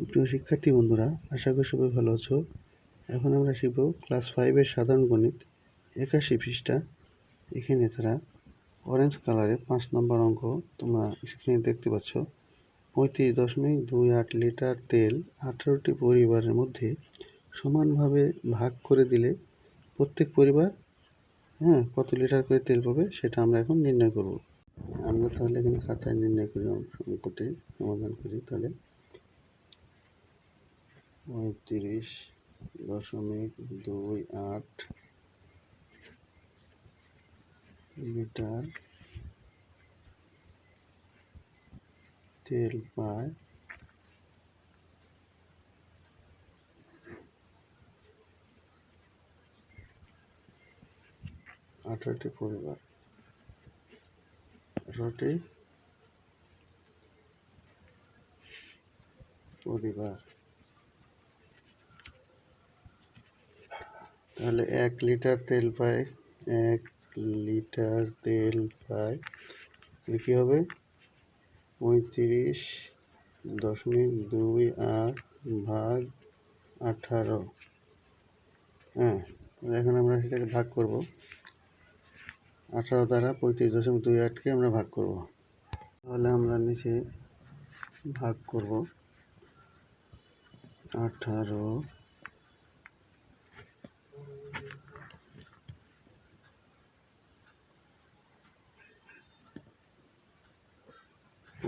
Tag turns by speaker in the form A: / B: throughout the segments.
A: সুপ্রিয় শিক্ষার্থী বন্ধুরা, আশা করি সবাই ভালো আছো। এখন আমরা শিখব ক্লাস 5-এর সাধারণ গণিত 81 পৃষ্ঠা। এখানে তারা অরেঞ্জ কালারে 5 নম্বর অঙ্ক তোমরা স্ক্রিনে দেখতে পাচ্ছ। 35.28 লিটার তেল 18টি পরিবারের মধ্যে সমানভাবে ভাগ করে দিলে প্রত্যেক পরিবার কত লিটার করে তেল পাবে সেটা আমরা এখন নির্ণয় করব। আমরা তাহলে এখানে খাতায় নির্ণয় করি, অঙ্কটি সমাধান করি। তাহলে 35.28 লিটার তেল পায় 18টি পরিবার। তাহলে 1 লিটার তেল পায়, 1 লিটার তেল পায় কি হবে 35.28 ভাগ 18। এখন আমরা সেটাকে ভাগ করব 18 দ্বারা 35.28কে আমরা ভাগ করব। তাহলে আমরা নিচে ভাগ করব 18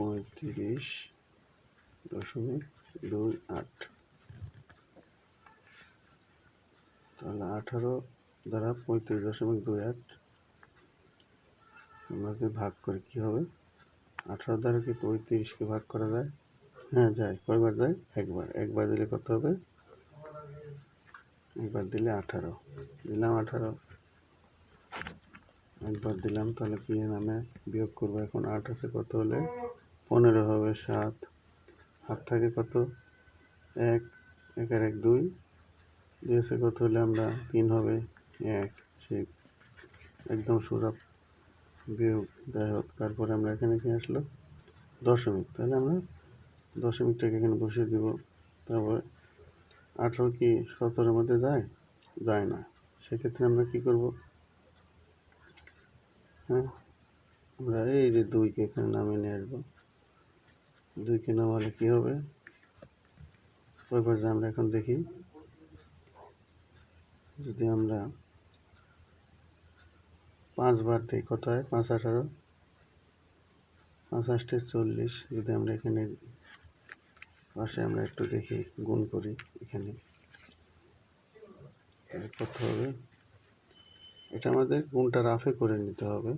A: 35.28। তাহলে 18 দ্বারা 35.28 আমাকে ভাগ করে কি হবে 18 দ্বারা কি 35কে ভাগ করা যায়? যায়। কয়বার যায়? একবার দিলে কত হবে? একবার দিলে 18 দিলাম। 18 একবার দিলাম, তাহলে কি নামে বিয়োগ করবো। এখন 8 আছে, কত হলে 15 হবে। 7 হাত থাকে কত 1, 1 আর 1 2, 2 আছে কত হলে আমরা 3 হবে 1। সেই একদম সোজা বিয়োগ। যাই হোক, তারপরে আমরা এখানে কি আসলো দশমিক। তাহলে আমরা দশমিকটাকে এখানে বসিয়ে দিব। তারপরে 18 কি 17-এর মধ্যে যায় না। সেক্ষেত্রে আমরা কি করব, আমরা এই যে 2কে এখানে নামিয়ে নিয়ে আসবো। 2কে নামালে কি হবে, কয়বার যায় আমরা এখন দেখি। যদি আমরা 5 বার দিই কত হয়? 5 18, 5 8 40। যদি আমরা এখানে পাশে আমরা একটু দেখি, গুণ করি এখানে, কত হবে। এটা আমাদের গুণটা রাফে করে নিতে হবে।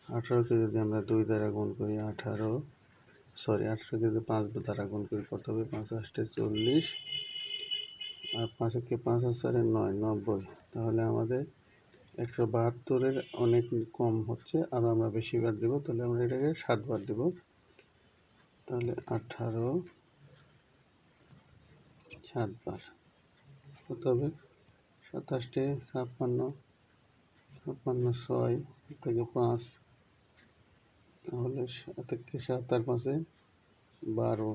A: 18কে যদি আমরা 2 দ্বারা গুণ করি 18কে যদি 5 দ্বারা গুণ করি কত হবে? 5 8 40 আর 5-কে 5 আর 4 9, 90। তাহলে আমাদের 172-এর অনেক কম হচ্ছে, আর আমরা বেশি বার দেবো। তাহলে আমরা এটাকে 7 বার দেব। তাহলে 18 7 বার কত হবে? 27 56 6 থেকে 5, তাহলে 7 আর 5-এ 12,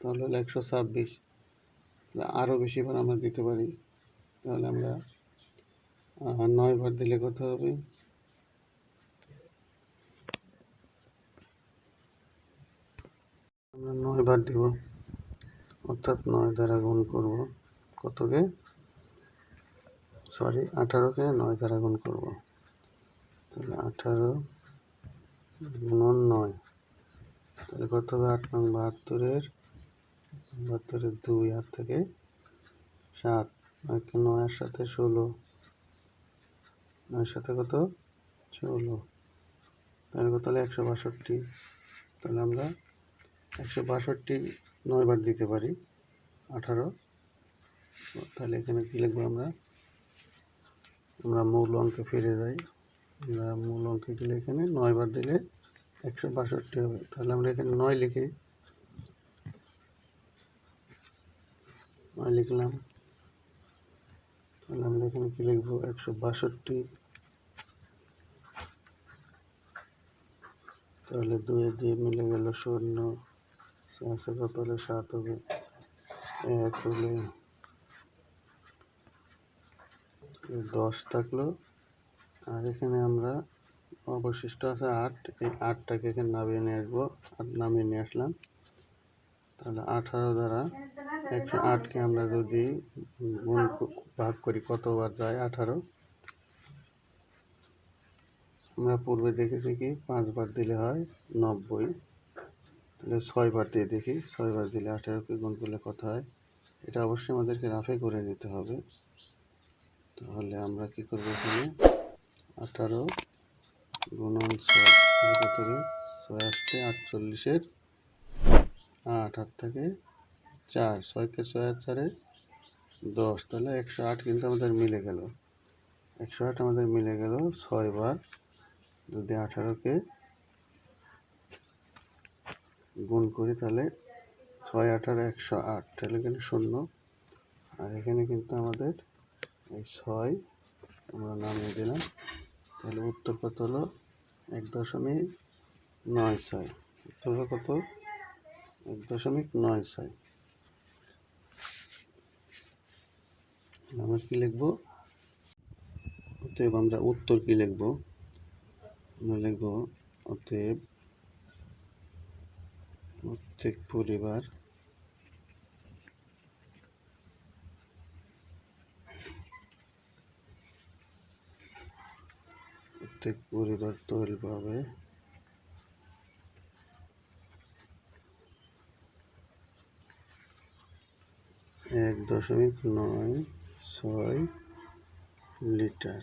A: তাহলে 126। আরও বেশি বার আমরা দিতে পারি। তাহলে আমরা 9 বার দিলে কত হবে? আমরা 9 বার দিব, অর্থাৎ 9 দ্বারা গুণ করব কতকে, 18কে 9 দ্বারা গুণ করব। তাহলে 18 গুণন 9, তাহলে কত হবে? 8 নং 72-এর 2 হাত থেকে 7, 9 এর সাথে 16, 9 সাথে কত 16, তাহলে কত হলে 162। তাহলে আমরা 162 9 বার দিতে পারি 18। তাহলে এখানে কি লিখবো আমরা মূল অঙ্কে ফিরে যাই। আমরা মূল অঙ্কে গেলে এখানে 9 বার দিলে 162 হবে। তাহলে আমরা এখানে 9 লিখি, 9 লিখলাম। তাহলে আমরা এখানে কি লিখবো 162। তাহলে 2 দিয়ে মিলে গেল 0, আছে কত হলে 7 হবে, 1 হলে 10 থাকলো। আর এখানে আমরা অবশিষ্ট আছে 8, এই 8টাকে এখানে নামিয়ে নিয়ে আসবো। 8 নামিয়ে নিয়ে আসলাম। তাহলে 18 দ্বারা 108কে আমরা যদি ভাগ করি কতবার যায় 18, আমরা পূর্বে দেখেছি কি 5 বার দিলে হয় 90। তাহলে 6 বার দিয়ে দেখি, 6 বার দিলে 18কে গুণ করলে কত হয়। এটা অবশ্যই আমাদেরকে রাফে করে নিতে হবে। তাহলে আমরা কি করবো, এখানে 18 গুণন 6 কত হবে, 6 আসতে 48-এর 8, 8 থেকে 4, 6কে 6 আর 4-এ 10, তাহলে 108 কিন্তু আমাদের মিলে গেল। 108 আমাদের মিলে গেল 6 বার। যদি 18কে গুণ করি তাহলে 6 18 108, তাহলে এখানে 0। আর এখানে কিন্তু আমাদের এই 6 আমরা নামিয়ে দিলাম। তাহলে উত্তর কত হলো, 1.96। উত্তর হলো কত, 1.96। আমরা কি লিখবো, অতএব আমরা উত্তর কি লিখবো, আমরা লিখবো অতএব প্রত্যেক পরিবার তৈরি পাবে 1.96 লিটার।